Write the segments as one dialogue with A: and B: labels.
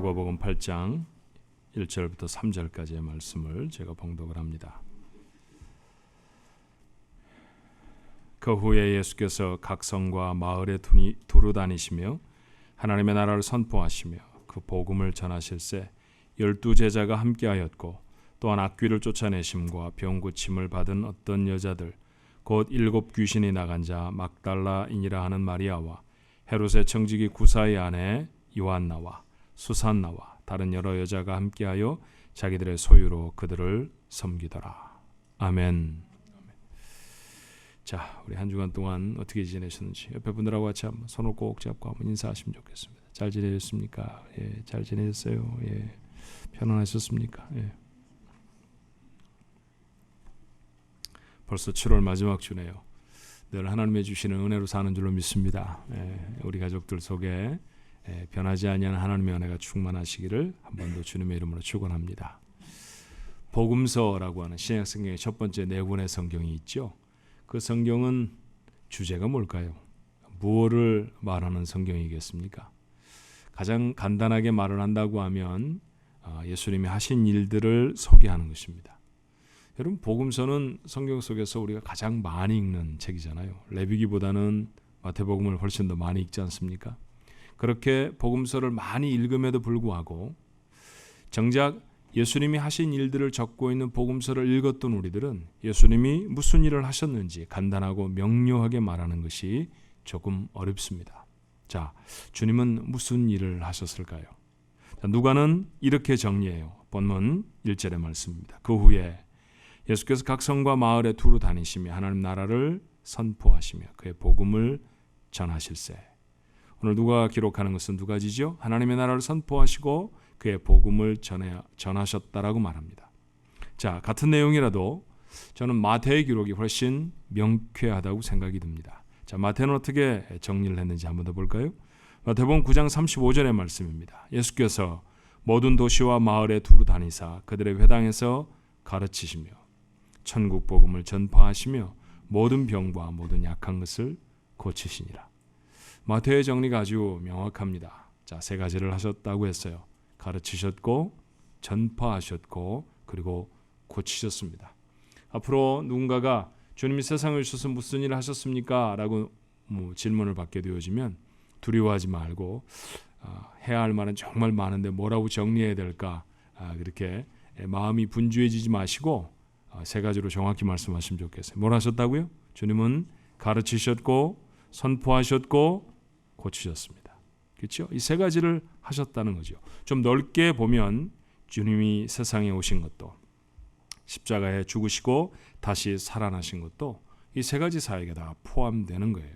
A: 누가복음 8장 1절부터 3절까지의 말씀을 제가 봉독을 합니다. 그 후에 예수께서 각 성과 마을에 두루 다니시며 하나님의 나라를 선포하시며 그 복음을 전하실새 12 제자가 함께하였고 또한 악귀를 쫓아내심과 병 고침을 받은 어떤 여자들 곧 7 귀신이 나간 자 막달라인이라 하는 마리아와 헤롯의 청지기 구사의 아내 요한나와 수산나와 다른 여러 여자가 함께하여 자기들의 소유로 그들을 섬기더라. 아멘. 자, 우리 한 주간 동안 어떻게 지내셨는지 옆에 분들하고 같이 한번 손을 꼭 잡고 한번 인사하시면 좋겠습니다. 잘 지내셨습니까? 예, 잘 지내셨어요? 예, 편안하셨습니까? 예. 벌써 7월 마지막 주네요. 늘 하나님의 주시는 은혜로 사는 줄로 믿습니다. 예, 우리 가족들 속에 변하지 아니하는 하나님의 은혜가 충만하시기를 한 번 더 주님의 이름으로 축원합니다. 복음서라고 하는 신약 성경의 첫 번째 네 권의 성경이 있죠. 그 성경은 주제가 뭘까요? 무엇을 말하는 성경이겠습니까? 가장 간단하게 말을 한다고 하면 예수님이 하신 일들을 소개하는 것입니다. 여러분, 복음서는 성경 속에서 우리가 가장 많이 읽는 책이잖아요. 레위기보다는 마태복음을 훨씬 더 많이 읽지 않습니까? 그렇게 복음서를 많이 읽음에도 불구하고 정작 예수님이 하신 일들을 적고 있는 복음서를 읽었던 우리들은 예수님이 무슨 일을 하셨는지 간단하고 명료하게 말하는 것이 조금 어렵습니다. 자, 주님은 무슨 일을 하셨을까요? 자, 누가는 이렇게 정리해요. 본문 1절의 말씀입니다. 그 후에 예수께서 각 성과 마을에 두루 다니시며 하나님 나라를 선포하시며 그의 복음을 전하실세. 오늘 누가 기록하는 것은 두 가지죠. 하나님의 나라를 선포하시고 그의 복음을 전하셨다라고 말합니다. 자, 같은 내용이라도 저는 마태의 기록이 훨씬 명쾌하다고 생각이 듭니다. 자, 마태는 어떻게 정리를 했는지 한번 더 볼까요? 마태복음 9장 35절의 말씀입니다. 예수께서 모든 도시와 마을에 두루 다니사 그들의 회당에서 가르치시며 천국 복음을 전파하시며 모든 병과 모든 약한 것을 고치시니라. 마태의 정리가 아주 명확합니다. 자, 세 가지를 하셨다고 했어요. 가르치셨고 전파하셨고 그리고 고치셨습니다. 앞으로 누군가가 주님이 세상을 주셔서 무슨 일을 하셨습니까? 라고 질문을 받게 되어지면 두려워하지 말고 해야 할 말은 정말 많은데 뭐라고 정리해야 될까? 그렇게 마음이 분주해지지 마시고 세 가지로 정확히 말씀하시면 좋겠어요. 뭘 하셨다고요? 주님은 가르치셨고 선포하셨고 고치셨습니다. 그렇죠? 이 세 가지를 하셨다는 거죠. 좀 넓게 보면 주님이 세상에 오신 것도 십자가에 죽으시고 다시 살아나신 것도 이 세 가지 사역에 다 포함되는 거예요.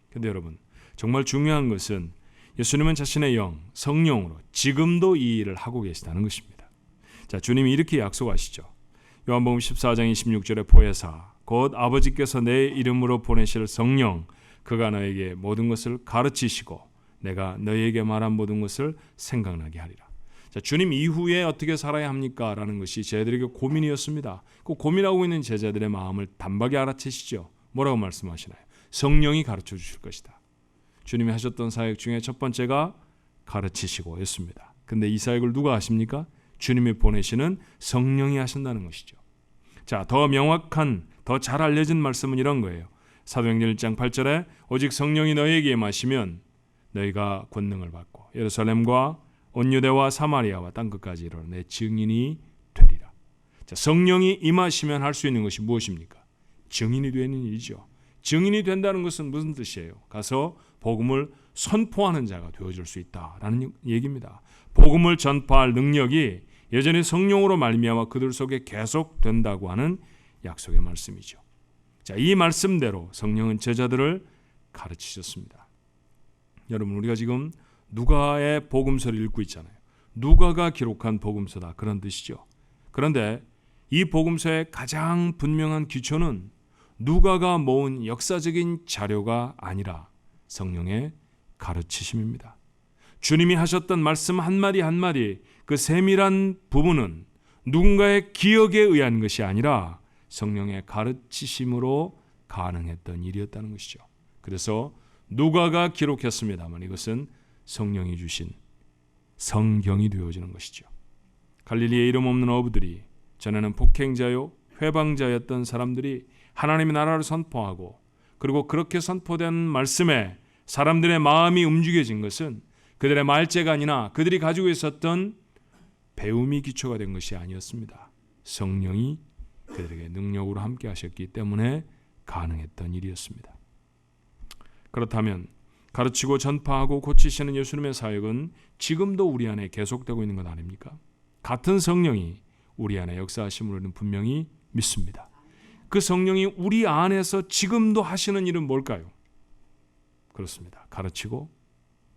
A: 그런데 여러분, 정말 중요한 것은 예수님은 자신의 영, 성령으로 지금도 이 일을 하고 계시다는 것입니다. 자, 주님이 이렇게 약속하시죠. 요한복음 14장 26절에 보혜사 곧 아버지께서 내 이름으로 보내실 성령 그가 너에게 모든 것을 가르치시고 내가 너에게 말한 모든 것을 생각나게 하리라. 자, 주님 이후에 어떻게 살아야 합니까? 라는 것이 제자들에게 고민이었습니다. 그 고민하고 있는 제자들의 마음을 단박에 알아채시죠. 뭐라고 말씀하시나요? 성령이 가르쳐 주실 것이다. 주님이 하셨던 사역 중에 첫 번째가 가르치시고 였습니다. 근데 이 사역을 누가 하십니까? 주님이 보내시는 성령이 하신다는 것이죠. 자, 더 명확한, 더 잘 알려진 말씀은 이런 거예요. 사도행전 1장 8절에 오직 성령이 너희에게 임하시면 너희가 권능을 받고 예루살렘과 온 유대와 사마리아와 땅끝까지 이르러 내 증인이 되리라. 자, 성령이 임하시면 할 수 있는 것이 무엇입니까? 증인이 되는 일이죠. 증인이 된다는 것은 무슨 뜻이에요? 가서 복음을 선포하는 자가 되어줄 수 있다라는 얘기입니다. 복음을 전파할 능력이 여전히 성령으로 말미암아 그들 속에 계속 된다고 하는 약속의 말씀이죠. 자, 이 말씀대로 성령은 제자들을 가르치셨습니다. 여러분, 우리가 지금 누가의 복음서를 읽고 있잖아요. 누가가 기록한 복음서다 그런 뜻이죠. 그런데 이 복음서의 가장 분명한 기초는 누가가 모은 역사적인 자료가 아니라 성령의 가르치심입니다. 주님이 하셨던 말씀 한마디 한마디 그 세밀한 부분은 누군가의 기억에 의한 것이 아니라 성령의 가르치심으로 가능했던 일이었다는 것이죠. 그래서 누가가 기록했습니다만 이것은 성령이 주신 성경이 되어지는 것이죠. 갈릴리에 이름 없는 어부들이, 전에는 폭행자요 회방자였던 사람들이 하나님의 나라를 선포하고, 그리고 그렇게 선포된 말씀에 사람들의 마음이 움직여진 것은 그들의 말재가 아니라 그들이 가지고 있었던 배움이 기초가 된 것이 아니었습니다. 성령이 그들에게 능력으로 함께 하셨기 때문에 가능했던 일이었습니다. 그렇다면 가르치고 전파하고 고치시는 예수님의 사역은 지금도 우리 안에 계속되고 있는 것 아닙니까? 같은 성령이 우리 안에 역사하심을 우리는 분명히 믿습니다. 그 성령이 우리 안에서 지금도 하시는 일은 뭘까요? 그렇습니다. 가르치고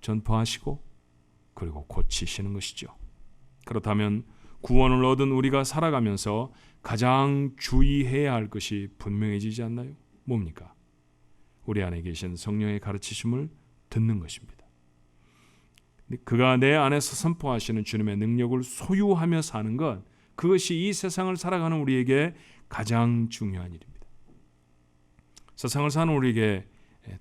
A: 전파하시고 그리고 고치시는 것이죠. 그렇다면 구원을 얻은 우리가 살아가면서 가장 주의해야 할 것이 분명해지지 않나요? 뭡니까? 우리 안에 계신 성령의 가르치심을 듣는 것입니다. 그가 내 안에서 선포하시는 주님의 능력을 소유하며 사는 것, 그것이 이 세상을 살아가는 우리에게 가장 중요한 일입니다. 세상을 사는 우리에게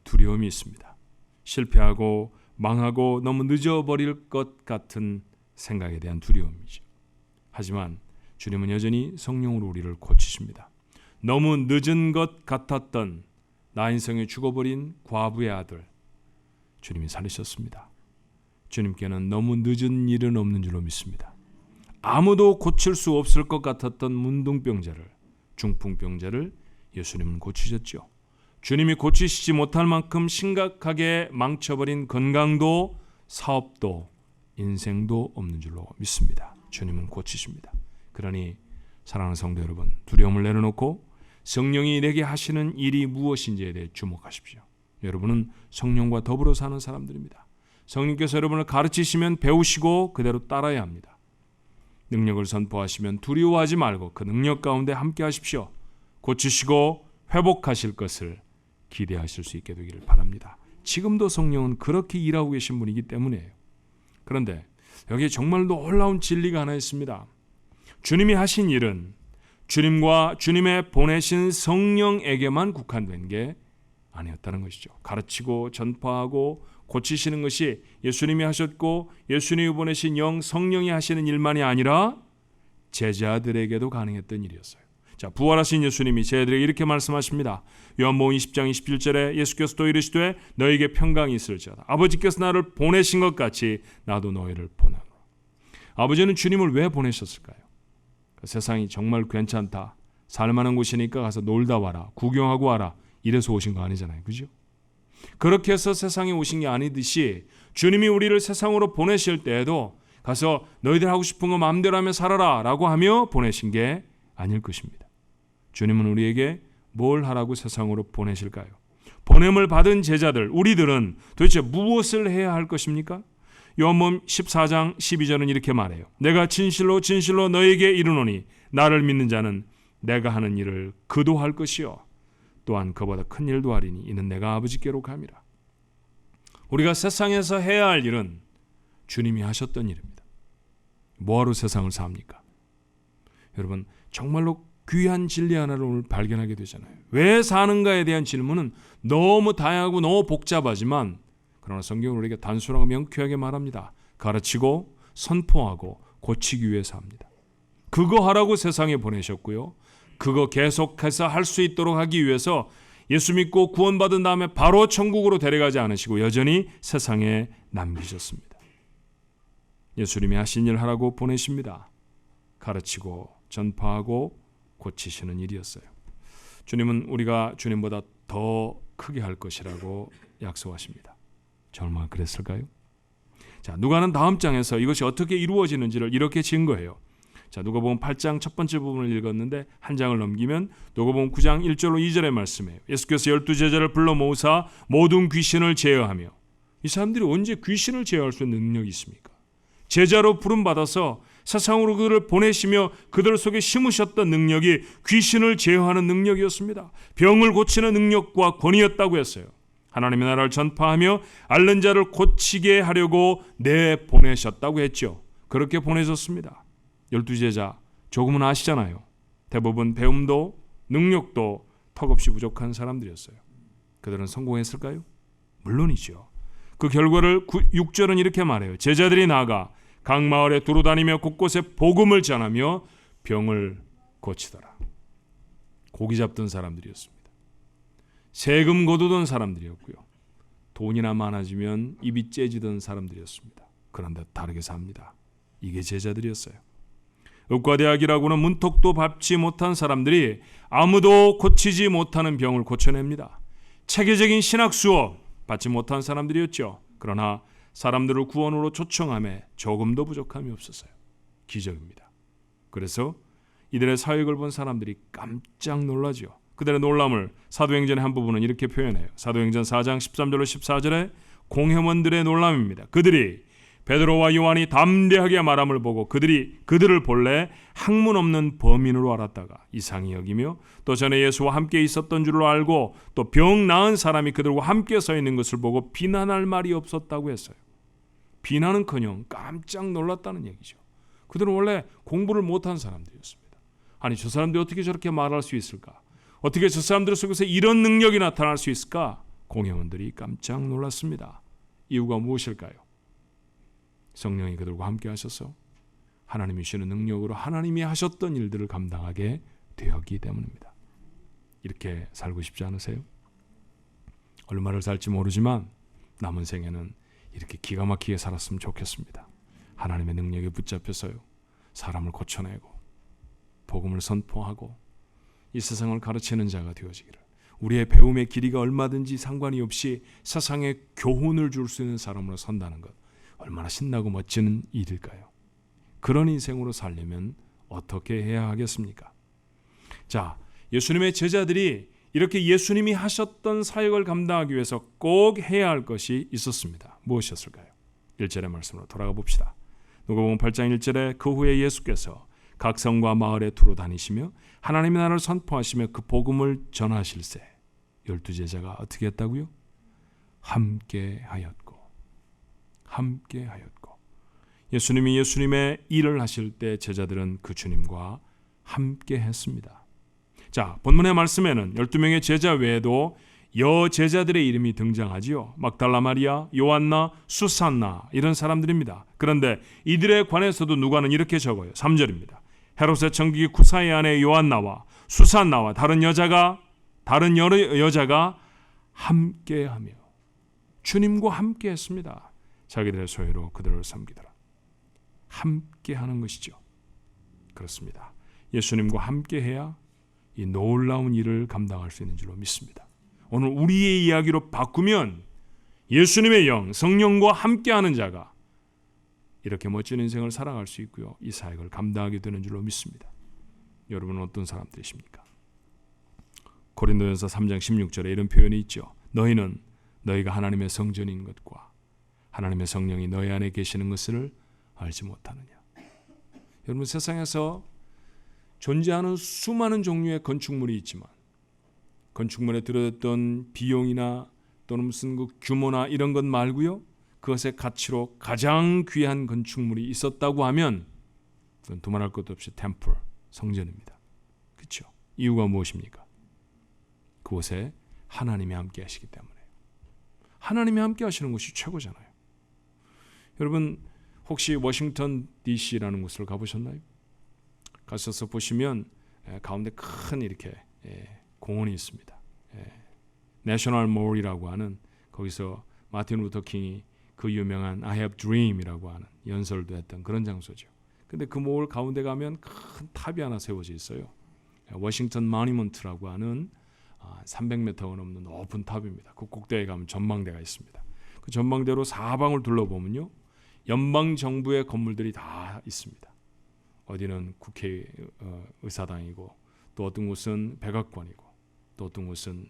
A: 두려움이 있습니다. 실패하고 망하고 너무 늦어버릴 것 같은 생각에 대한 두려움이죠. 하지만 주님은 여전히 성령으로 우리를 고치십니다. 너무 늦은 것 같았던 나 인생에 죽어버린 과부의 아들, 주님이 살리셨습니다. 주님께는 너무 늦은 일은 없는 줄로 믿습니다. 아무도 고칠 수 없을 것 같았던 문둥병자를, 중풍병자를 예수님은 고치셨죠. 주님이 고치시지 못할 만큼 심각하게 망쳐버린 건강도 사업도 인생도 없는 줄로 믿습니다. 주님은 고치십니다. 그러니 사랑하는 성도 여러분, 두려움을 내려놓고 성령이 내게 하시는 일이 무엇인지에 대해 주목하십시오. 여러분은 성령과 더불어 사는 사람들입니다. 성령께서 여러분을 가르치시면 배우시고 그대로 따라야 합니다. 능력을 선포하시면 두려워하지 말고 그 능력 가운데 함께 하십시오. 고치시고 회복하실 것을 기대하실 수 있게 되기를 바랍니다. 지금도 성령은 그렇게 일하고 계신 분이기 때문이에요. 그런데 여기에 정말 놀라운 진리가 하나 있습니다. 주님이 하신 일은 주님과 주님의 보내신 성령에게만 국한된 게 아니었다는 것이죠. 가르치고 전파하고 고치시는 것이 예수님이 하셨고 예수님이 보내신 영 성령이 하시는 일만이 아니라 제자들에게도 가능했던 일이었어요. 자, 부활하신 예수님이 제자들에게 이렇게 말씀하십니다. 요한복음 20장 27절에 예수께서 또 이르시되 너에게 평강이 있을지어다. 아버지께서 나를 보내신 것 같이 나도 너희를 보내노라. 아버지는 주님을 왜 보내셨을까요? 그 세상이 정말 괜찮다, 살만한 곳이니까 가서 놀다 와라, 구경하고 와라, 이래서 오신 거 아니잖아요. 그죠? 그렇게 해서 세상에 오신 게 아니듯이 주님이 우리를 세상으로 보내실 때에도 가서 너희들 하고 싶은 거 마음대로 하며 살아라 라고 하며 보내신 게 아닐 것입니다. 주님은 우리에게 뭘 하라고 세상으로 보내실까요? 보냄을 받은 제자들, 우리들은 도대체 무엇을 해야 할 것입니까? 요한복음 14장 12절은 이렇게 말해요. 내가 진실로 진실로 너에게 이르노니 나를 믿는 자는 내가 하는 일을 그도 할 것이요 또한 그보다 큰 일도 하리니 이는 내가 아버지께로 감이라. 우리가 세상에서 해야 할 일은 주님이 하셨던 일입니다. 뭐하러 세상을 삽니까? 여러분, 정말로 귀한 진리 하나를 오늘 발견하게 되잖아요. 왜 사는가에 대한 질문은 너무 다양하고 너무 복잡하지만 그러나 성경은 우리에게 단순하고 명쾌하게 말합니다. 가르치고 선포하고 고치기 위해서 합니다. 그거 하라고 세상에 보내셨고요. 그거 계속해서 할 수 있도록 하기 위해서 예수 믿고 구원받은 다음에 바로 천국으로 데려가지 않으시고 여전히 세상에 남기셨습니다. 예수님이 하신 일 하라고 보내십니다. 가르치고 전파하고 고치시는 일이었어요. 주님은 우리가 주님보다 더 크게 할 것이라고 약속하십니다. 정말 그랬을까요? 자, 누가는 다음 장에서 이것이 어떻게 이루어지는지를 이렇게 증거해요. 자, 누가복음 8장 첫 번째 부분을 읽었는데 한 장을 넘기면 누가복음 9장 1절로 2절의 말씀이에요. 예수께서 12제자를 불러 모으사 모든 귀신을 제어하며, 이 사람들이 언제 귀신을 제어할 수 있는 능력이 있습니까? 제자로 부름받아서 세상으로 그들을 보내시며 그들 속에 심으셨던 능력이 귀신을 제어하는 능력이었습니다. 병을 고치는 능력과 권위였다고 했어요. 하나님의 나라를 전파하며 앓는 자를 고치게 하려고 내보내셨다고 했죠. 그렇게 보내셨습니다. 12제자 조금은 아시잖아요. 대부분 배움도 능력도 턱없이 부족한 사람들이었어요. 그들은 성공했을까요? 물론이죠. 그 결과를 6절은 이렇게 말해요. 제자들이 나아가 각 마을에 두루 다니며 곳곳에 복음을 전하며 병을 고치더라. 고기 잡던 사람들이었습니다. 세금 거두던 사람들이었고요. 돈이나 많아지면 입이 째지던 사람들이었습니다. 그런데 다르게 삽니다. 이게 제자들이었어요. 의과대학이라고는 문턱도 밟지 못한 사람들이 아무도 고치지 못하는 병을 고쳐냅니다. 체계적인 신학 수업 받지 못한 사람들이었죠. 그러나 사람들을 구원으로 초청함에 조금도 부족함이 없었어요. 기적입니다. 그래서 이들의 사역을 본 사람들이 깜짝 놀라죠. 그들의 놀람을 사도행전의 한 부분은 이렇게 표현해요. 사도행전 4장 13절로 14절에 공회원들의 놀람입니다. 그들이 베드로와 요한이 담대하게 말함을 보고 그들을 본래 학문 없는 범인으로 알았다가 이상히 여기며 또 전에 예수와 함께 있었던 줄로 알고 또 병 나은 사람이 그들과 함께 서 있는 것을 보고 비난할 말이 없었다고 했어요. 비난은커녕 깜짝 놀랐다는 얘기죠. 그들은 원래 공부를 못한 사람들이었습니다. 아니, 저 사람들이 어떻게 저렇게 말할 수 있을까? 어떻게 저 사람들 속에서 이런 능력이 나타날 수 있을까? 공회원들이 깜짝 놀랐습니다. 이유가 무엇일까요? 성령이 그들과 함께 하셔서 하나님이 주시는 능력으로 하나님이 하셨던 일들을 감당하게 되었기 때문입니다. 이렇게 살고 싶지 않으세요? 얼마를 살지 모르지만 남은 생에는 이렇게 기가 막히게 살았으면 좋겠습니다. 하나님의 능력에 붙잡혀서요, 사람을 고쳐내고 복음을 선포하고 이 세상을 가르치는 자가 되어지기를, 우리의 배움의 길이가 얼마든지 상관이 없이 세상에 교훈을 줄 수 있는 사람으로 선다는 것, 얼마나 신나고 멋지는 일일까요? 그런 인생으로 살려면 어떻게 해야 하겠습니까? 자, 예수님의 제자들이 이렇게 예수님이 하셨던 사역을 감당하기 위해서 꼭 해야 할 것이 있었습니다. 무엇이었을까요? 1절의 말씀으로 돌아가 봅시다. 누가복음 8장 1절에 그 후에 예수께서 각 성과 마을에 두루 다니시며 하나님의 나라를 선포하시며 그 복음을 전하실세. 12제자가 어떻게 했다고요? 함께하였고. 예수님이 예수님의 일을 하실 때 제자들은 그 주님과 함께 했습니다. 자, 본문의 말씀에는 12명의 제자 외에도 여제자들의 이름이 등장하지요. 막달라 마리아, 요한나, 수산나 이런 사람들입니다. 그런데 이들에 관해서도 누가는 이렇게 적어요. 3절입니다. 헤롯의 청기기 쿠사의 아내 요한나와 수산나와 다른 여러 여자가 함께하며 주님과 함께했습니다. 자기들의 소유로 그들을 섬기더라. 함께하는 것이죠. 그렇습니다. 예수님과 함께해야 이 놀라운 일을 감당할 수 있는 줄로 믿습니다. 오늘 우리의 이야기로 바꾸면 예수님의 영, 성령과 함께하는 자가 이렇게 멋진 인생을 살아갈 수 있고요, 이 사역을 감당하게 되는 줄로 믿습니다. 여러분은 어떤 사람들이십니까? 고린도전서 3장 16절에 이런 표현이 있죠. 너희는 너희가 하나님의 성전인 것과 하나님의 성령이 너희 안에 계시는 것을 알지 못하느냐. 여러분, 세상에서 존재하는 수많은 종류의 건축물이 있지만 건축물에 들어갔던 비용이나 또는 무슨 그 규모나 이런 것 말고요, 그것의 가치로 가장 귀한 건축물이 있었다고 하면 그건 두말할 것도 없이 템플, 성전입니다. 그렇죠? 이유가 무엇입니까? 그곳에 하나님이 함께 하시기 때문에. 하나님이 함께 하시는 것이 최고잖아요. 여러분, 혹시 워싱턴 DC라는 곳을 가보셨나요? 가셔서 보시면 가운데 큰 이렇게 공원이 있습니다. 내셔널 몰이라고 하는, 거기서 마틴 루터 킹이 그 유명한 I have dream이라고 하는 연설도 했던 그런 장소죠. 근데 그 몰 가운데 가면 큰 탑이 하나 세워져 있어요. 워싱턴 모니먼트라고 하는 300m가 넘는 높은 탑입니다. 그 꼭대기에 가면 전망대가 있습니다. 그 전망대로 사방을 둘러보면요, 연방 정부의 건물들이 다 있습니다. 어디는 국회 의사당이고, 또 어떤 곳은 백악관이고, 또 어떤 곳은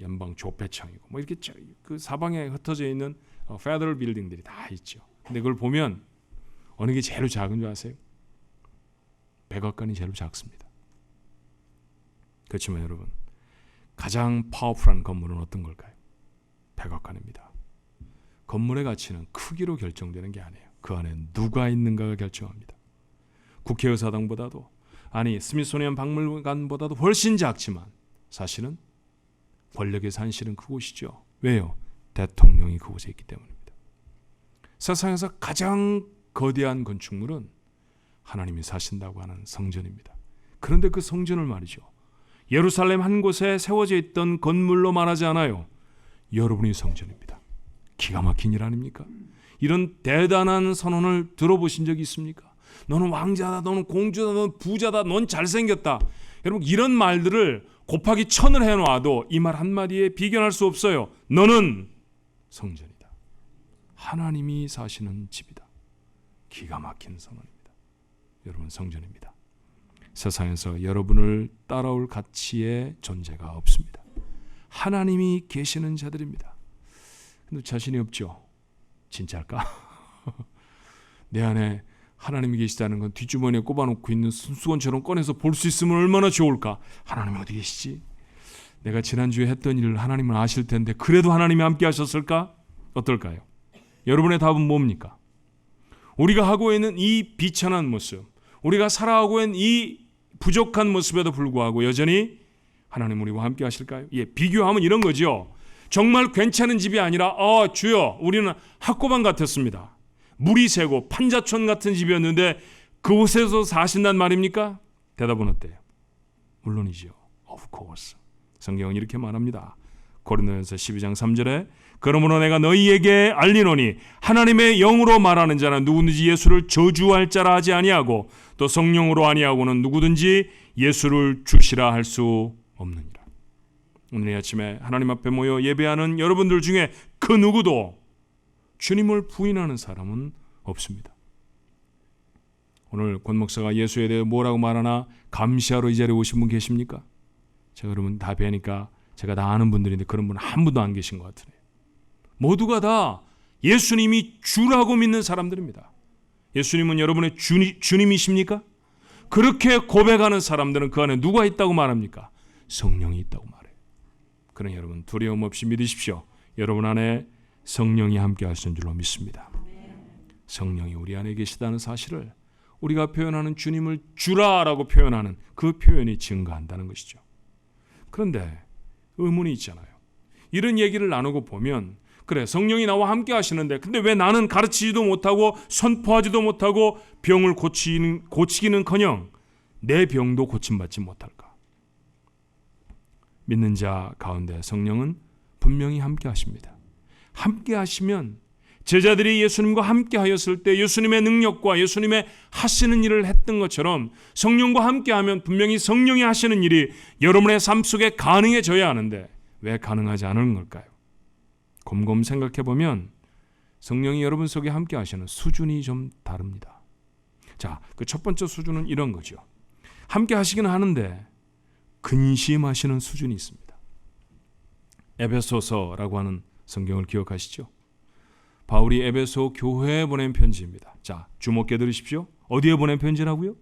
A: 연방 조폐청이고, 이렇게 그 사방에 흩어져 있는 페더럴 빌딩들이 다 있죠. 근데 그걸 보면 어느 게 제일 작은 줄 아세요? 백악관이 제일 작습니다. 그렇지만 여러분, 가장 파워풀한 건물은 어떤 걸까요? 백악관입니다. 건물의 가치는 크기로 결정되는 게 아니에요. 그 안에 누가 있는가가 결정합니다. 국회의사당보다도, 스미소니언 박물관보다도 훨씬 작지만 사실은 권력의 산실은 그곳이죠. 왜요? 대통령이 그곳에 있기 때문입니다. 세상에서 가장 거대한 건축물은 하나님이 사신다고 하는 성전입니다. 그런데 그 성전을 말이죠, 예루살렘 한 곳에 세워져 있던 건물로 말하지 않아요. 여러분이 성전입니다. 기가 막힌 일 아닙니까? 이런 대단한 선언을 들어보신 적이 있습니까? 너는 왕자다, 너는 공주다, 너는 부자다, 넌 잘생겼다. 여러분, 이런 말들을 곱하기 1000을 해놔도 이 말 한마디에 비견할 수 없어요. 너는 성전이다. 하나님이 사시는 집이다. 기가 막힌 선언입니다. 여러분, 성전입니다. 세상에서 여러분을 따라올 가치의 존재가 없습니다. 하나님이 계시는 자들입니다. 근데 자신이 없죠. 진짜일까? 내 안에 하나님이 계시다는 건 뒷주머니에 꼽아놓고 있는 수건처럼 꺼내서 볼 수 있으면 얼마나 좋을까? 하나님이 어디 계시지? 내가 지난주에 했던 일을 하나님은 아실 텐데 그래도 하나님이 함께 하셨을까? 어떨까요? 여러분의 답은 뭡니까? 우리가 하고 있는 이 비천한 모습, 우리가 살아가고 있는 이 부족한 모습에도 불구하고 여전히 하나님 우리와 함께 하실까요? 예, 비교하면 이런 거죠. 정말 괜찮은 집이 아니라 주여, 우리는 학고방 같았습니다. 물이 새고 판자촌 같은 집이었는데 그곳에서 사신단 말입니까? 대답은 어때요? 물론이죠. Of course. 성경은 이렇게 말합니다. 고린도전서 12장 3절에 그러므로 내가 너희에게 알리노니 하나님의 영으로 말하는 자는 누구든지 예수를 저주할 자라 하지 아니하고 또 성령으로 아니하고는 누구든지 예수를 주시라 할 수 없느니라. 오늘 이 아침에 하나님 앞에 모여 예배하는 여러분들 중에 그 누구도 주님을 부인하는 사람은 없습니다. 오늘 권 목사가 예수에 대해 뭐라고 말하나 감시하러 이 자리에 오신 분 계십니까? 제가 여러분 다 뵈니까 제가 다 아는 분들인데 그런 분 한 분도 안 계신 것 같으네요. 모두가 다 예수님이 주라고 믿는 사람들입니다. 예수님은 여러분의 주님이십니까? 그렇게 고백하는 사람들은 그 안에 누가 있다고 말합니까? 성령이 있다고 말해요. 그러니 여러분 두려움 없이 믿으십시오. 여러분 안에 성령이 함께 하시는 줄로 믿습니다. 성령이 우리 안에 계시다는 사실을 우리가 표현하는 주님을 주라라고 표현하는 그 표현이 증거한다는 것이죠. 그런데 의문이 있잖아요. 이런 얘기를 나누고 보면 그래, 성령이 나와 함께 하시는데 근데 왜 나는 가르치지도 못하고 선포하지도 못하고 병을 고치기는커녕 내 병도 고침받지 못할까? 믿는 자 가운데 성령은 분명히 함께 하십니다. 함께 하시면 제자들이 예수님과 함께 하였을 때 예수님의 능력과 예수님의 하시는 일을 했던 것처럼 성령과 함께 하면 분명히 성령이 하시는 일이 여러분의 삶 속에 가능해져야 하는데 왜 가능하지 않은 걸까요? 곰곰 생각해 보면 성령이 여러분 속에 함께 하시는 수준이 좀 다릅니다. 자, 그 첫 번째 수준은 이런 거죠. 함께 하시기는 하는데 근심하시는 수준이 있습니다. 에베소서라고 하는 성경을 기억하시죠? 바울이 에베소 교회에 보낸 편지입니다. 자, 주목해 들으십시오. 어디에 보낸 편지라고요?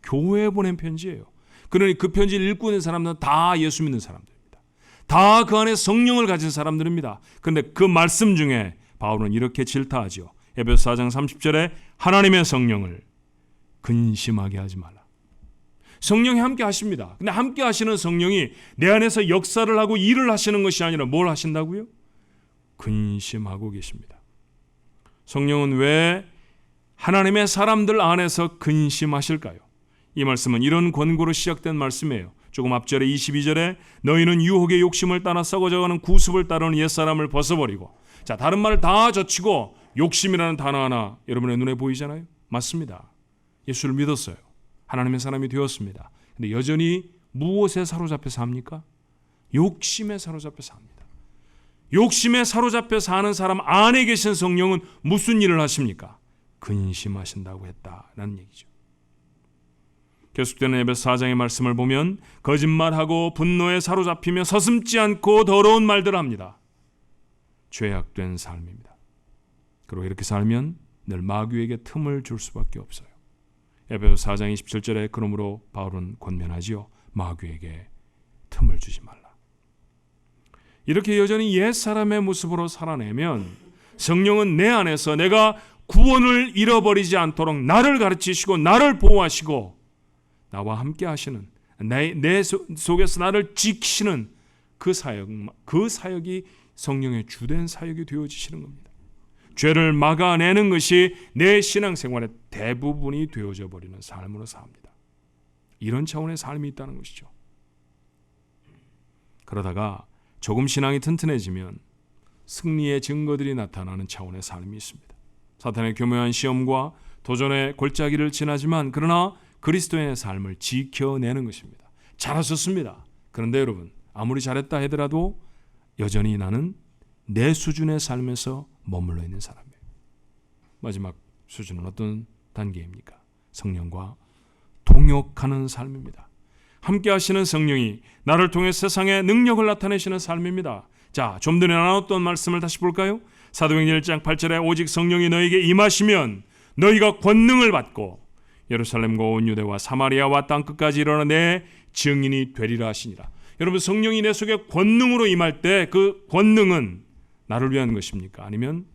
A: 교회에 보낸 편지예요. 그러니 그 편지를 읽고 있는 사람들은 다 예수 믿는 사람들입니다. 다 그 안에 성령을 가진 사람들입니다. 그런데 그 말씀 중에 바울은 이렇게 질타하죠. 에베소 4장 30절에 하나님의 성령을 근심하게 하지 말라. 성령이 함께 하십니다. 근데 함께 하시는 성령이 내 안에서 역사를 하고 일을 하시는 것이 아니라 뭘 하신다고요? 근심하고 계십니다. 성령은 왜 하나님의 사람들 안에서 근심하실까요? 이 말씀은 이런 권고로 시작된 말씀이에요. 조금 앞절에 22절에 너희는 유혹의 욕심을 따라 썩어져가는 구습을 따르는 옛사람을 벗어버리고, 자, 다른 말을 다 젖히고 욕심이라는 단어 하나 여러분의 눈에 보이잖아요. 맞습니다. 예수를 믿었어요. 하나님의 사람이 되었습니다. 근데 여전히 무엇에 사로잡혀 삽니까? 욕심에 사로잡혀 삽니다. 욕심에 사로잡혀 사는 사람 안에 계신 성령은 무슨 일을 하십니까? 근심하신다고 했다라는 얘기죠. 계속되는 에베소 4장의 말씀을 보면 거짓말하고 분노에 사로잡히며 서슴지 않고 더러운 말들을 합니다. 죄악된 삶입니다. 그리고 이렇게 살면 늘 마귀에게 틈을 줄 수밖에 없어요. 에베소 4장 27절에 그러므로 바울은 권면하지요. 마귀에게 틈을 주지 말라. 이렇게 여전히 옛사람의 모습으로 살아내면 성령은 내 안에서 내가 구원을 잃어버리지 않도록 나를 가르치시고 나를 보호하시고 나와 함께 하시는, 내 속에서 나를 지키시는 그 사역이 성령의 주된 사역이 되어지시는 겁니다. 죄를 막아내는 것이 내 신앙생활의 대부분이 되어져 버리는 삶으로 삽니다. 이런 차원의 삶이 있다는 것이죠. 그러다가 조금 신앙이 튼튼해지면 승리의 증거들이 나타나는 차원의 삶이 있습니다. 사탄의 교묘한 시험과 도전의 골짜기를 지나지만 그러나 그리스도인의 삶을 지켜내는 것입니다. 잘하셨습니다. 그런데 여러분, 아무리 잘했다 하더라도 여전히 나는 내 수준의 삶에서 머물러 있는 사람이에요. 마지막 수준은 어떤 단계입니까? 성령과 동역하는 삶입니다. 함께 하시는 성령이 나를 통해 세상에 능력을 나타내시는 삶입니다. 자, 좀 전에 나눴던 말씀을 다시 볼까요? 사도행전 1장 8절에 오직 성령이 너에게 임하시면 너희가 권능을 받고 예루살렘과 온 유대와 사마리아와 땅끝까지 이르러 내 증인이 되리라 하시니라. 여러분, 성령이 내 속에 권능으로 임할 때 그 권능은 나를 위한 것입니까? 아니면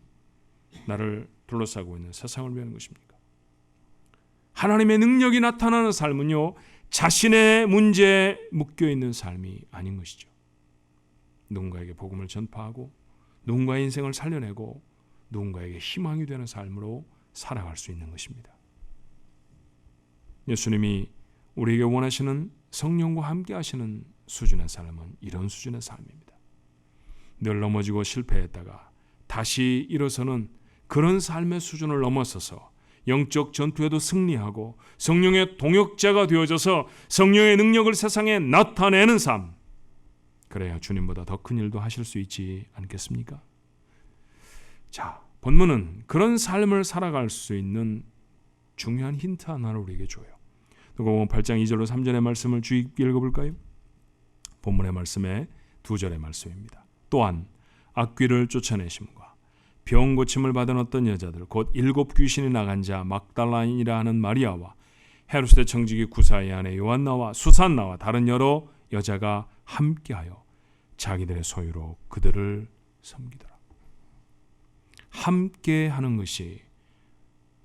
A: 나를 둘러싸고 있는 세상을 위한 것입니까? 하나님의 능력이 나타나는 삶은요, 자신의 문제에 묶여있는 삶이 아닌 것이죠. 누군가에게 복음을 전파하고 누군가의 인생을 살려내고 누군가에게 희망이 되는 삶으로 살아갈 수 있는 것입니다. 예수님이 우리에게 원하시는 성령과 함께 하시는 수준의 삶은 이런 수준의 삶입니다. 늘 넘어지고 실패했다가 다시 일어서는 그런 삶의 수준을 넘어서서 영적 전투에도 승리하고 성령의 동역자가 되어져서 성령의 능력을 세상에 나타내는 삶, 그래야 주님보다 더 큰 일도 하실 수 있지 않겠습니까? 자, 본문은 그런 삶을 살아갈 수 있는 중요한 힌트 하나를 우리에게 줘요. 누가복음 8장 2절로 3절의 말씀을 주의 깊게 읽어볼까요? 본문의 말씀의 2절의 말씀입니다. 또한 악귀를 쫓아내심과 병 고침을 받은 어떤 여자들 곧 7 귀신이 나간 자 막달라인이라 하는 마리아와 헤롯의 청지기 구사의 아내 요한나와 수산나와 다른 여러 여자가 함께하여 자기들의 소유로 그들을 섬기더라. 함께하는 것이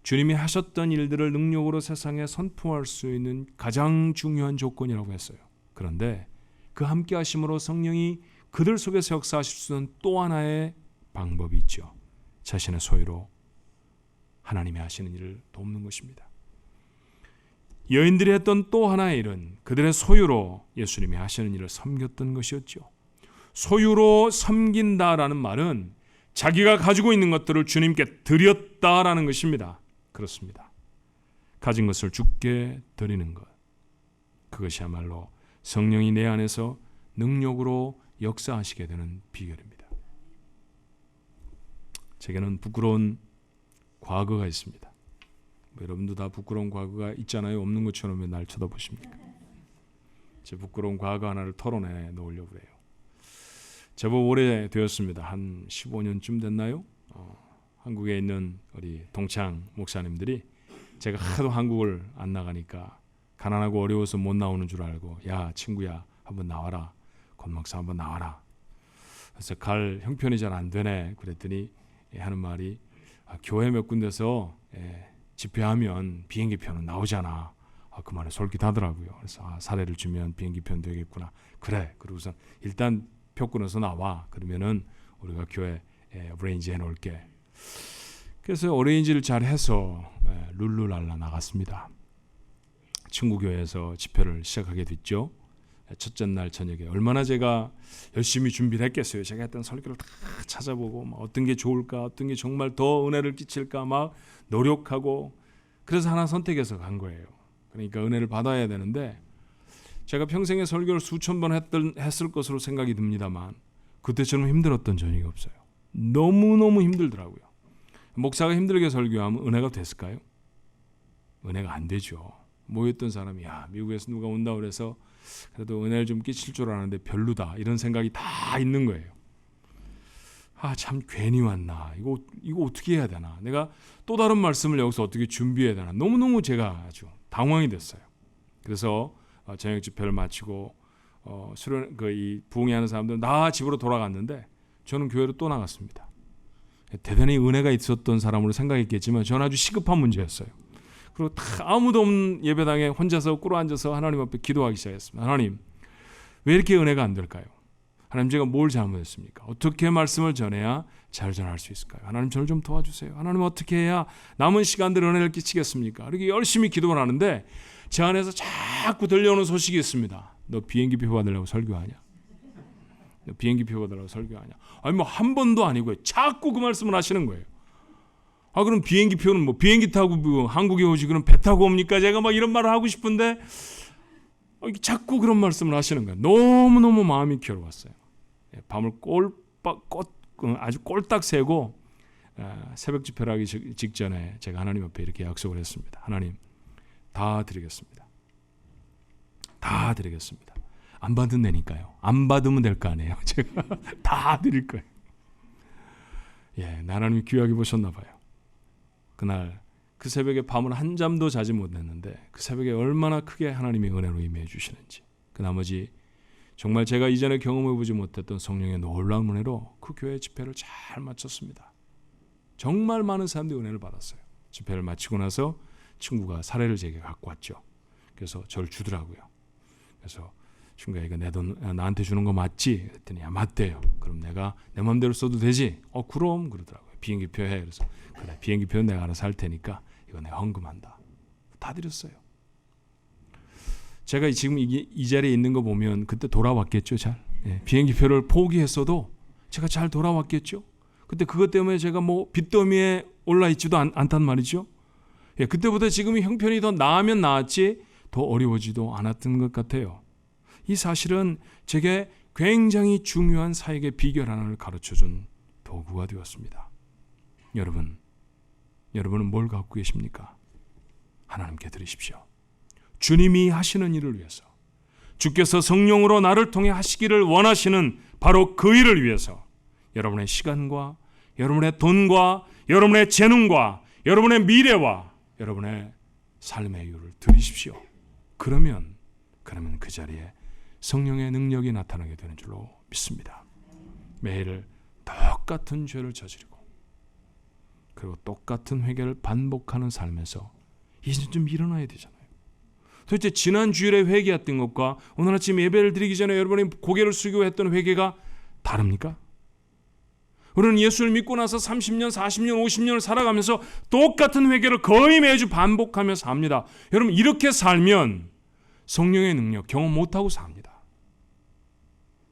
A: 주님이 하셨던 일들을 능력으로 세상에 선포할 수 있는 가장 중요한 조건이라고 했어요. 그런데 그 함께하심으로 성령이 그들 속에서 역사하실 수 있는 또 하나의 방법이 있죠. 자신의 소유로 하나님이 하시는 일을 돕는 것입니다. 여인들이 했던 또 하나의 일은 그들의 소유로 예수님이 하시는 일을 섬겼던 것이었죠. 소유로 섬긴다라는 말은 자기가 가지고 있는 것들을 주님께 드렸다라는 것입니다. 그렇습니다. 가진 것을 주께 드리는 것, 그것이야말로 성령이 내 안에서 능력으로 역사하시게 되는 비결입니다. 제게는 부끄러운 과거가 있습니다. 여러분도 다 부끄러운 과거가 있잖아요. 없는 것처럼 왜 날 쳐다보십니까? 제 부끄러운 과거 하나를 털어내 놓으려고 해요. 제법 오래되었습니다. 한 15년쯤 됐나요? 한국에 있는 우리 동창 목사님들이 제가 하도 한국을 안 나가니까 가난하고 어려워서 못 나오는 줄 알고, 야 친구야 한번 나와라, 권 목사 한번 나와라. 그래서 갈 형편이 잘 안 되네. 그랬더니 하는 말이, 교회 몇 군데서 집회하면 비행기표는 나오잖아. 그 말에 솔깃하더라고요. 그래서 사례를 주면 비행기표는 되겠구나. 그래. 그러고선 일단 표 끊어서 나와. 그러면은 우리가 교회 어레인지 해놓을게. 그래서 어레인지를 잘 해서 룰루랄라 나갔습니다. 친구 교회에서 집회를 시작하게 됐죠. 첫째 날 저녁에 얼마나 제가 열심히 준비를 했겠어요. 제가 했던 설교를 다 찾아보고 어떤 게 좋을까, 어떤 게 정말 더 은혜를 끼칠까 막 노력하고, 그래서 하나 선택해서 간 거예요. 그러니까 은혜를 받아야 되는데 제가 평생에 설교를 수천 번 했을 것으로 생각이 듭니다만 그때처럼 힘들었던 적이 없어요. 너무너무 힘들더라고요. 목사가 힘들게 설교하면 은혜가 됐을까요? 은혜가 안 되죠. 모였던 사람이 미국에서 누가 온다고 그래서 그래도 은혜를 좀 끼칠 줄 아는데 별로다, 이런 생각이 다 있는 거예요. 참 괜히 왔나, 이거 어떻게 해야 되나, 내가 또 다른 말씀을 여기서 어떻게 준비해야 되나, 너무너무 제가 아주 당황이 됐어요. 그래서 저녁 집회를 마치고 이 부흥회하는 사람들은 다 집으로 돌아갔는데 저는 교회로 또 나갔습니다. 대단히 은혜가 있었던 사람으로 생각했겠지만 저는 아주 시급한 문제였어요. 그리고 아무도 없는 예배당에 혼자서 꿇어앉아서 하나님 앞에 기도하기 시작했습니다. 하나님, 왜 이렇게 은혜가 안 될까요? 하나님, 제가 뭘 잘못했습니까? 어떻게 말씀을 전해야 잘 전할 수 있을까요? 하나님 저를 좀 도와주세요. 하나님 어떻게 해야 남은 시간들 은혜를 끼치겠습니까? 이렇게 열심히 기도를 하는데 제 안에서 자꾸 들려오는 소식이 있습니다. 너 비행기표 받으려고 설교하냐? 너 비행기표 받으려고 설교하냐? 아니 뭐 한 번도 아니고요. 자꾸 그 말씀을 하시는 거예요. 아 그럼 비행기표는 뭐 비행기 타고 뭐 한국에 오지 그럼 배 타고 옵니까? 제가 막 이런 말을 하고 싶은데 자꾸 그런 말씀을 하시는 거예요. 너무너무 마음이 괴로웠어요. 밤을 아주 꼴딱 새고 새벽 집회를 하기 직전에 제가 하나님 앞에 이렇게 약속을 했습니다. 하나님 다 드리겠습니다. 다 드리겠습니다. 안 받은다니까요. 안 받으면 될 거 아니에요. 제가 다 드릴 거예요. 하나님이 귀하게 보셨나 봐요. 그날 그 새벽에 밤을 한 잠도 자지 못했는데 그 새벽에 얼마나 크게 하나님의 은혜로 임해 주시는지, 그 나머지 정말 제가 이전에 경험해보지 못했던 성령의 놀라운 은혜로 그 교회 집회를 잘 마쳤습니다. 정말 많은 사람들이 은혜를 받았어요. 집회를 마치고 나서 친구가 사례를 제게 갖고 왔죠. 그래서 저를 주더라고요. 그래서 친구가 이거 내 돈 나한테 주는 거 맞지? 그랬더니 맞대요. 그럼 내가 내 마음대로 써도 되지? 그럼 그러더라고요. 비행기표 해. 그래서 그래 비행기표는 내가 알아서 할 테니까 이거 내가 헌금한다. 다 드렸어요. 제가 지금 이 자리에 있는 거 보면 그때 돌아왔겠죠. 잘. 비행기표를 포기했어도 제가 잘 돌아왔겠죠. 그때 그것 때문에 제가 뭐 빚더미에 올라 있지도 않단 말이죠. 그때보다 지금이 형편이 더 나으면 나았지 더 어려워지도 않았던 것 같아요. 이 사실은 제게 굉장히 중요한 사역의 비결 하나를 가르쳐준 도구가 되었습니다. 여러분은 뭘 갖고 계십니까? 하나님께 드리십시오. 주님이 하시는 일을 위해서, 주께서 성령으로 나를 통해 하시기를 원하시는 바로 그 일을 위해서 여러분의 시간과 여러분의 돈과 여러분의 재능과 여러분의 미래와 여러분의 삶의 이유를 드리십시오. 그러면 그 자리에 성령의 능력이 나타나게 되는 줄로 믿습니다. 매일 똑같은 죄를 저지르고 그리고 똑같은 회개를 반복하는 삶에서 이제 좀 일어나야 되잖아요. 도대체 지난 주일에 회개했던 것과 오늘 아침 예배를 드리기 전에 여러분이 고개를 숙이고 했던 회개가 다릅니까? 우리는 예수를 믿고 나서 30년, 40년, 50년을 살아가면서 똑같은 회개를 거의 매주 반복하며 삽니다. 여러분 이렇게 살면 성령의 능력 경험 못하고 삽니다.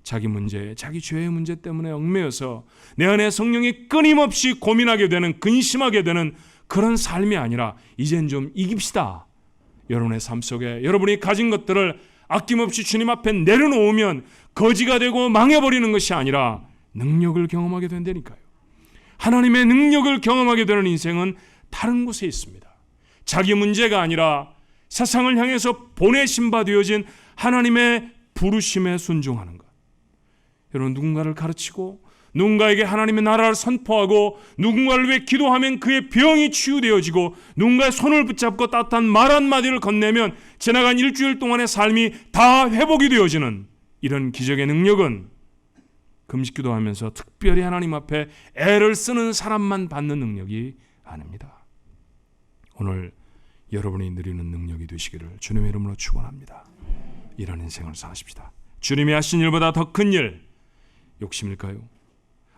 A: 자기 문제, 자기 죄의 문제 때문에 얽매여서 내 안에 성령이 끊임없이 고민하게 되는, 근심하게 되는 그런 삶이 아니라 이젠 좀 이깁시다. 여러분의 삶 속에 여러분이 가진 것들을 아낌없이 주님 앞에 내려놓으면 거지가 되고 망해버리는 것이 아니라 능력을 경험하게 된다니까요. 하나님의 능력을 경험하게 되는 인생은 다른 곳에 있습니다. 자기 문제가 아니라 세상을 향해서 보내심 바 되어진 하나님의 부르심에 순종하는 것. 여러분 누군가를 가르치고 누군가에게 하나님의 나라를 선포하고 누군가를 위해 기도하면 그의 병이 치유되어지고 누군가의 손을 붙잡고 따뜻한 말 한마디를 건네면 지나간 일주일 동안의 삶이 다 회복이 되어지는 이런 기적의 능력은 금식기도 하면서 특별히 하나님 앞에 애를 쓰는 사람만 받는 능력이 아닙니다. 오늘 여러분이 누리는 능력이 되시기를 주님의 이름으로 축원합니다. 이런 인생을 사십시다. 주님이 하신 일보다 더 큰 일, 욕심일까요?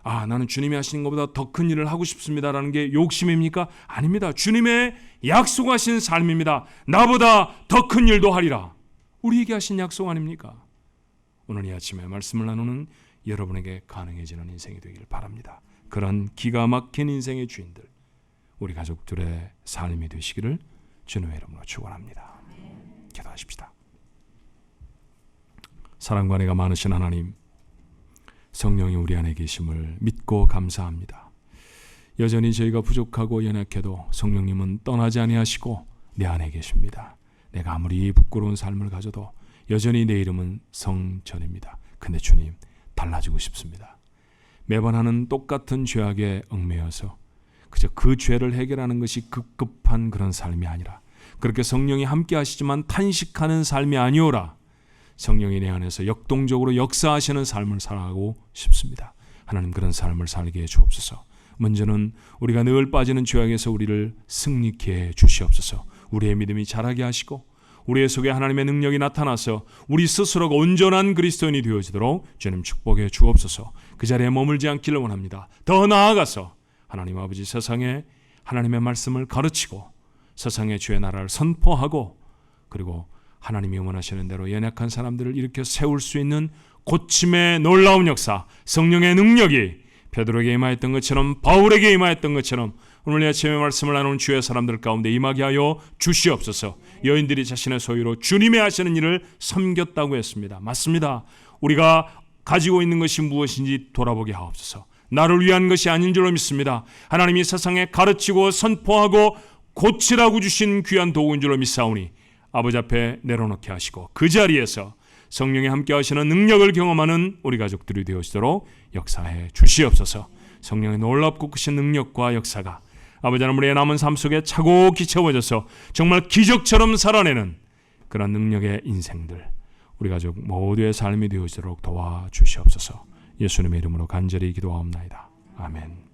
A: 나는 주님이 하신 것보다 더 큰 일을 하고 싶습니다라는 게 욕심입니까? 아닙니다. 주님의 약속하신 삶입니다. 나보다 더 큰 일도 하리라. 우리에게 하신 약속 아닙니까? 오늘 이 아침에 말씀을 나누는 여러분에게 가능해지는 인생이 되기를 바랍니다. 그런 기가 막힌 인생의 주인들, 우리 가족들의 삶이 되시기를 주님의 이름으로 축원합니다. 기도하십시다. 사랑과 은혜가 많으신 하나님, 성령이 우리 안에 계심을 믿고 감사합니다. 여전히 저희가 부족하고 연약해도 성령님은 떠나지 아니하시고 내 안에 계십니다. 내가 아무리 부끄러운 삶을 가져도 여전히 내 이름은 성전입니다. 근데 주님, 달라지고 싶습니다. 매번 하는 똑같은 죄악에 얽매여서 그저 그 죄를 해결하는 것이 급급한 그런 삶이 아니라 그렇게 성령이 함께 하시지만 탄식하는 삶이 아니오라. 성령이 내 안에서 역동적으로 역사하시는 삶을 살아가고 싶습니다. 하나님 그런 삶을 살게 해 주옵소서. 먼저는 우리가 늘 빠지는 죄악에서 우리를 승리케 해 주시옵소서. 우리의 믿음이 자라게 하시고 우리의 속에 하나님의 능력이 나타나서 우리 스스로가 온전한 그리스도인이 되어지도록 주님 축복해 주옵소서. 그 자리에 머물지 않기를 원합니다. 더 나아가서 하나님 아버지 세상에 하나님의 말씀을 가르치고 세상에 주의 나라를 선포하고 그리고 하나님이 원하시는 대로 연약한 사람들을 일으켜 세울 수 있는 고침의 놀라운 역사, 성령의 능력이 베드로에게 임하였던 것처럼 바울에게 임하였던 것처럼 오늘 아침에 말씀을 나누는 주의 사람들 가운데 임하게 하여 주시옵소서. 여인들이 자신의 소유로 주님의 하시는 일을 섬겼다고 했습니다. 맞습니다. 우리가 가지고 있는 것이 무엇인지 돌아보게 하옵소서. 나를 위한 것이 아닌 줄로 믿습니다. 하나님이 세상에 가르치고 선포하고 고치라고 주신 귀한 도구인 줄로 믿사오니 아버지 앞에 내려놓게 하시고 그 자리에서 성령이 함께 하시는 능력을 경험하는 우리 가족들이 되어지도록 역사해 주시옵소서. 성령의 놀랍고 크신 능력과 역사가 아버지 하나님 우리의 남은 삶 속에 차곡히 채워져서 정말 기적처럼 살아내는 그런 능력의 인생들 우리 가족 모두의 삶이 되어지도록 도와주시옵소서. 예수님의 이름으로 간절히 기도하옵나이다. 아멘.